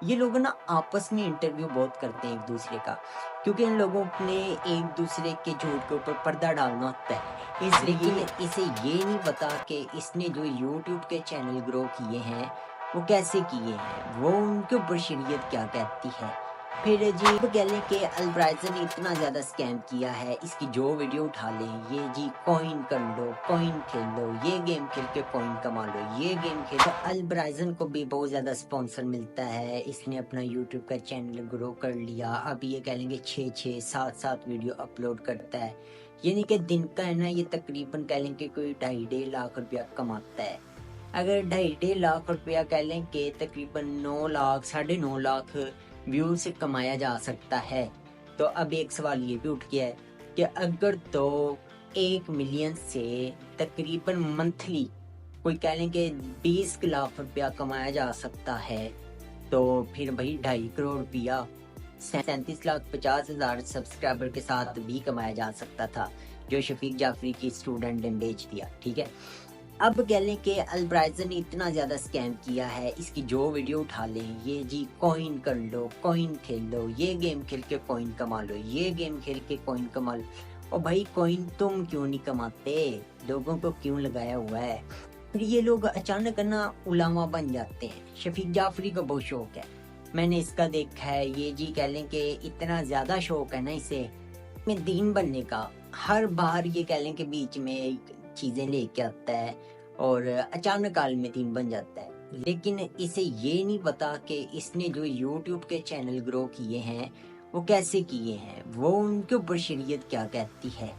ये लोग ना आपस में इंटरव्यू बहुत करते हैं एक दूसरे का, क्योंकि इन लोगों ने एक दूसरे के झूठ के ऊपर पर्दा डालना होता है। लेकिन इसे ये नहीं पता कि इसने जो यूट्यूब के चैनल ग्रो किए हैं वो कैसे किए हैं, वो उनके ऊपर शरीयत क्या कहती है। फिर जी अब कह लें कि अल्ब्राइजर ने इतना ज़्यादा स्कैम किया है, इसकी जो वीडियो उठा लें, ये जी कॉइन कर लो, कॉइन खेल लो, ये गेम खेल के कॉइन कमा लो, ये गेम खेल तो अल्ब्राइजन को भी बहुत ज़्यादा स्पॉन्सर मिलता है। इसने अपना यूट्यूब का चैनल ग्रो कर लिया, अब ये कह लेंगे 6-6, 7-7 वीडियो अपलोड करता है, यानी कि दिन का है ना ये तकरीबन कह लें कि कोई 2.5 लाख रुपया कमाता है। अगर 2.5 लाख रुपया कह लें कि तकरीबन 9 लाख 9.5 लाख व्यू से कमाया जा सकता है, तो अब एक सवाल ये भी उठ गया है कि अगर तो 1 मिलियन से तकरीबन मंथली कोई कह लें कि 20 लाख रुपया कमाया जा सकता है, तो फिर भाई 2.5 करोड़ रुपया 37,50,000 सब्सक्राइबर के साथ भी कमाया जा सकता था, जो शफीक जाफरी की स्टूडेंट ने बेच दिया। ठीक है, अब कह लें कि अल्ब्राइजर ने इतना ज़्यादा स्कैम किया है, इसकी जो वीडियो उठा लें, ये जी कॉइन कर लो, कॉइन खेल लो, ये गेम खेल के कॉइन कमा लो, ये गेम खेल के कॉइन कमा लो। और भाई कॉइन तुम क्यों नहीं कमाते, लोगों को क्यों लगाया हुआ है। फिर ये लोग अचानक ना उलामा बन जाते हैं। शफीक जाफरी को बहुत शौक है, मैंने इसका देखा है, ये जी कह लें कि इतना ज़्यादा शौक है ना इसे में दीन बनने का। हर बार ये कह लें कि बीच में चीज़ें लेके आता है और अचानक आलमी दीन बन जाता है। लेकिन इसे ये नहीं पता कि इसने जो यूट्यूब के चैनल ग्रो किए हैं वो कैसे किए हैं, वो उनके ऊपर शरीयत क्या कहती है।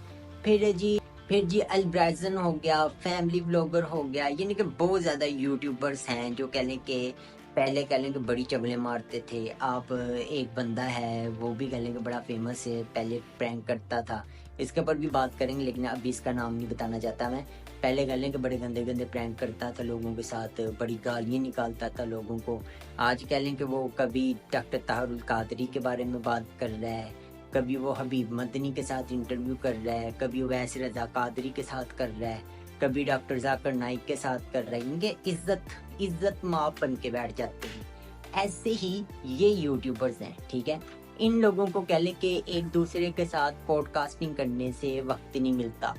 फिर जी अल्ब्राइजन हो गया, फैमिली व्लॉगर हो गया, यानी कि बहुत ज़्यादा यूट्यूबर्स हैं जो कह लें कि पहले कह लें कि बड़ी चबलें मारते थे। आप एक बंदा है वो भी कह लें कि बड़ा फेमस है, पहले प्रैंक करता था, इसके ऊपर भी बात करेंगे, लेकिन अभी इसका नाम नहीं बताना चाहता मैं। पहले कह लें कि बड़े गंदे गंदे प्रैंक करता था लोगों के साथ, बड़ी गालियाँ निकालता था लोगों को। आज कह लें कि वो कभी डॉक्टर ताहरुल कादरी के बारे में बात कर रहा है, कभी वो हबीब मदनी के साथ इंटरव्यू कर रहा है, कभी वो वैसे रजा कादरी के साथ कर रहा है, कभी डॉक्टर जाकिर नाइक के साथ कर रहे हैं। इनके इज्जत माप बन के बैठ जाते हैं। ऐसे ही ये यूट्यूबर्स हैं। ठीक है, इन लोगों को कह लें कि एक दूसरे के साथ पॉडकास्टिंग करने से वक्त नहीं मिलता।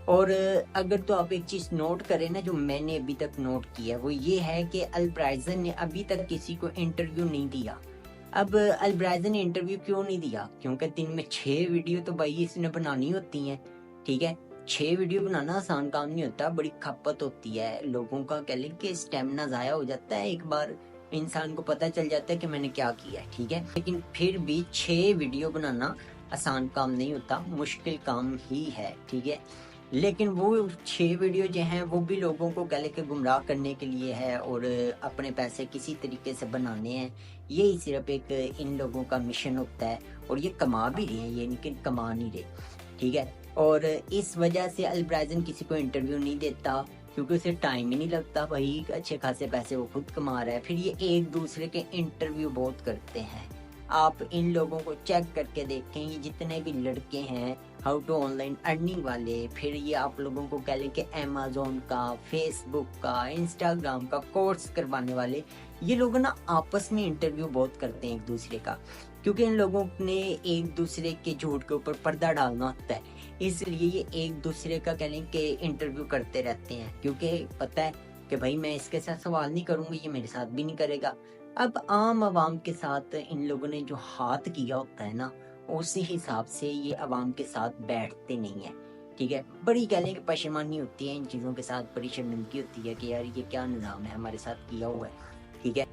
और अगर तो आप एक चीज़ नोट करें ना, जो मैंने अभी तक नोट किया वो ये है कि अल्ब्राइजन ने अभी तक किसी को इंटरव्यू नहीं दिया। अब अल्ब्राइजन ने इंटरव्यू क्यों नहीं दिया, क्योंकि दिन में 6 वीडियो तो भाई इसने बनानी होती हैं। ठीक है, 6 वीडियो बनाना आसान काम नहीं होता, बड़ी खपत होती है, लोगों का कह लें कि स्टेमिना ज़ाया हो जाता है, एक बार इंसान को पता चल जाता है कि मैंने क्या किया है। ठीक है, लेकिन फिर भी 6 वीडियो बनाना आसान काम नहीं होता, मुश्किल काम ही है। ठीक है, लेकिन वो 6 वीडियो जो हैं वो भी लोगों को कह लें कि गुमराह करने के लिए है और अपने पैसे किसी तरीके से बनाने हैं, यही सिर्फ एक इन लोगों का मिशन होता है। और ये कमा भी रहे हैं, ये नहीं कि कमा नहीं रहे। ठीक है, और इस वजह से अल्ब्राइजन किसी को इंटरव्यू नहीं देता, क्योंकि उसे टाइम ही नहीं लगता, भाई अच्छे खासे पैसे वो खुद कमा रहा है। फिर ये एक दूसरे के इंटरव्यू बहुत करते हैं। आप इन लोगों को चेक करके देखें, ये जितने भी लड़के हैं हाउ टू ऑनलाइन अर्निंग वाले, फिर ये आप लोगों को कह लें कि अमेज़न का, फेसबुक का, इंस्टाग्राम का कोर्स करवाने वाले, ये लोग ना आपस में इंटरव्यू बहुत करते हैं एक दूसरे का, क्योंकि इन लोगों ने एक दूसरे के झूठ के ऊपर पर्दा डालना होता है, इसलिए ये एक दूसरे का कह लें कि इंटरव्यू करते रहते हैं, क्योंकि पता है कि भाई मैं इसके साथ सवाल नहीं करूँगा, ये मेरे साथ भी नहीं करेगा। अब आम आवाम के साथ इन लोगों ने जो हाथ किया होता है ना, उसी हिसाब से ये आवाम के साथ बैठते नहीं है। ठीक है, बड़ी कह लें कि पशेमानी होती है इन चीज़ों के साथ, बड़ी शर्मिंदगी होती है कि यार ये क्या निज़ाम है हमारे साथ किया हुआ है। ठीक है,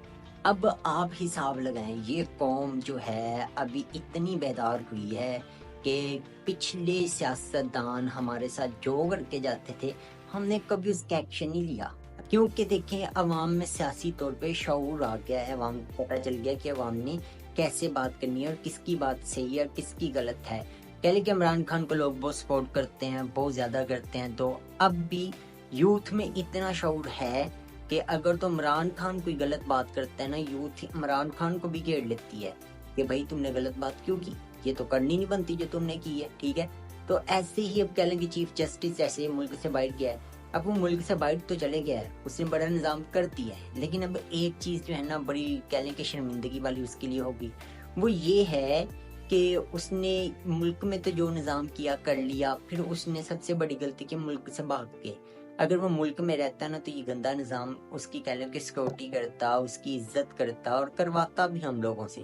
अब आप हिसाब लगाएं, ये कौम जो है अभी इतनी बेदार हुई है कि पिछले सियासतदान हमारे साथ जो करके जाते थे, हमने कभी उसका एक्शन नहीं लिया, क्योंकि देखें अवाम में सियासी तौर पे शऊर आ गया है, अवाम को पता चल गया कि अवाम ने कैसे बात करनी है और किसकी बात सही है और किसकी गलत है। कह लें कि इमरान खान को लोग बहुत सपोर्ट करते हैं, बहुत ज़्यादा करते हैं, तो अब भी यूथ में इतना शऊर है कि अगर तो इमरान खान कोई गलत बात करता है ना, यूथ इमरान खान को भी घेर लेती है कि भाई तुमने गलत बात क्यों की, ये तो करनी नहीं बनती जो तुमने की है। ठीक है, तो ऐसे ही अब कह लें कि चीफ जस्टिस जैसे मुल्क से बाहर गया है, اب وہ ملک سے باہر تو چلے گیا ہے, اس نے بڑا نظام کر دیا ہے, لیکن اب ایک چیز جو ہے نا بڑی کہہ لیں کہ شرمندگی والی اس کے لیے ہوگی, وہ یہ ہے کہ اس نے ملک میں تو جو نظام کیا کر لیا, پھر اس نے سب سے بڑی غلطی کی ملک سے بھاگ کے. اگر وہ ملک میں رہتا نا تو یہ گندا نظام اس کی کہہ لیں کہ سیکورٹی کرتا, اس کی عزت کرتا اور کرواتا بھی ہم لوگوں سے,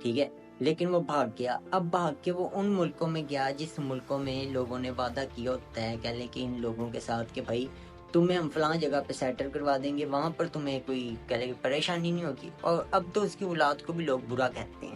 ٹھیک ہے. لیکن وہ بھاگ گیا. اب بھاگ کے وہ ان ملکوں میں گیا جس ملکوں میں لوگوں نے وعدہ کیا ہوتا ہے کہہ لیں کہ ان لوگوں کے ساتھ کہ بھائی تمہیں ہم فلاں جگہ پہ سیٹل کروا دیں گے, وہاں پر تمہیں کوئی کہہ لیں کہ پریشانی نہیں ہوگی. اور اب تو اس کی اولاد کو بھی لوگ برا کہتے ہیں.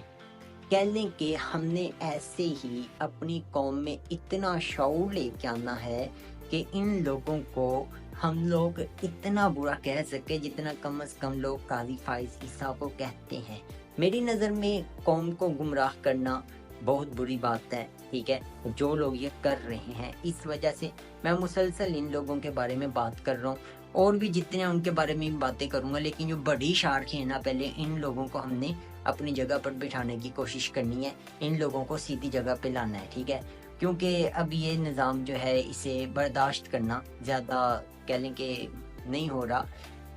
کہہ لیں کہ ہم نے ایسے ہی اپنی قوم میں اتنا شعور لے کے آنا ہے کہ ان لوگوں کو ہم لوگ اتنا برا کہہ سکے جتنا کم از کم لوگ قاضی فائز عیسیٰ کو کہتے ہیں. میری نظر میں قوم کو گمراہ کرنا بہت بری بات ہے, ٹھیک ہے, جو لوگ یہ کر رہے ہیں. اس وجہ سے میں مسلسل ان لوگوں کے بارے میں بات کر رہا ہوں, اور بھی جتنے ان کے بارے میں باتیں کروں گا, لیکن جو بڑی شارخ ہے نا, پہلے ان لوگوں کو ہم نے اپنی جگہ پر بٹھانے کی کوشش کرنی ہے, ان لوگوں کو سیدھی جگہ پہ لانا ہے, ٹھیک ہے. کیونکہ اب یہ نظام جو ہے اسے برداشت کرنا زیادہ کہہ لیں کہ نہیں ہو رہا.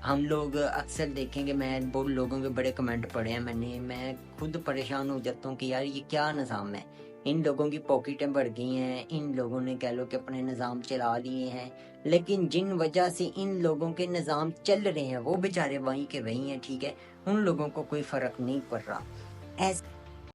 ہم لوگ اکثر دیکھیں گے, میں بہت لوگوں کے بڑے کمنٹ پڑھے ہیں میں خود پریشان ہو جاتا ہوں کہ یار یہ کیا نظام ہے. ان لوگوں کی پاکٹیں بڑھ گئی ہیں, ان لوگوں نے کہہ لو کہ اپنے نظام چلا لیے ہیں, لیکن جن وجہ سے ان لوگوں کے نظام چل رہے ہیں وہ بیچارے وہیں کے وہیں ہیں, ٹھیک ہے. ان لوگوں کو کوئی فرق نہیں پڑ رہا. ایسے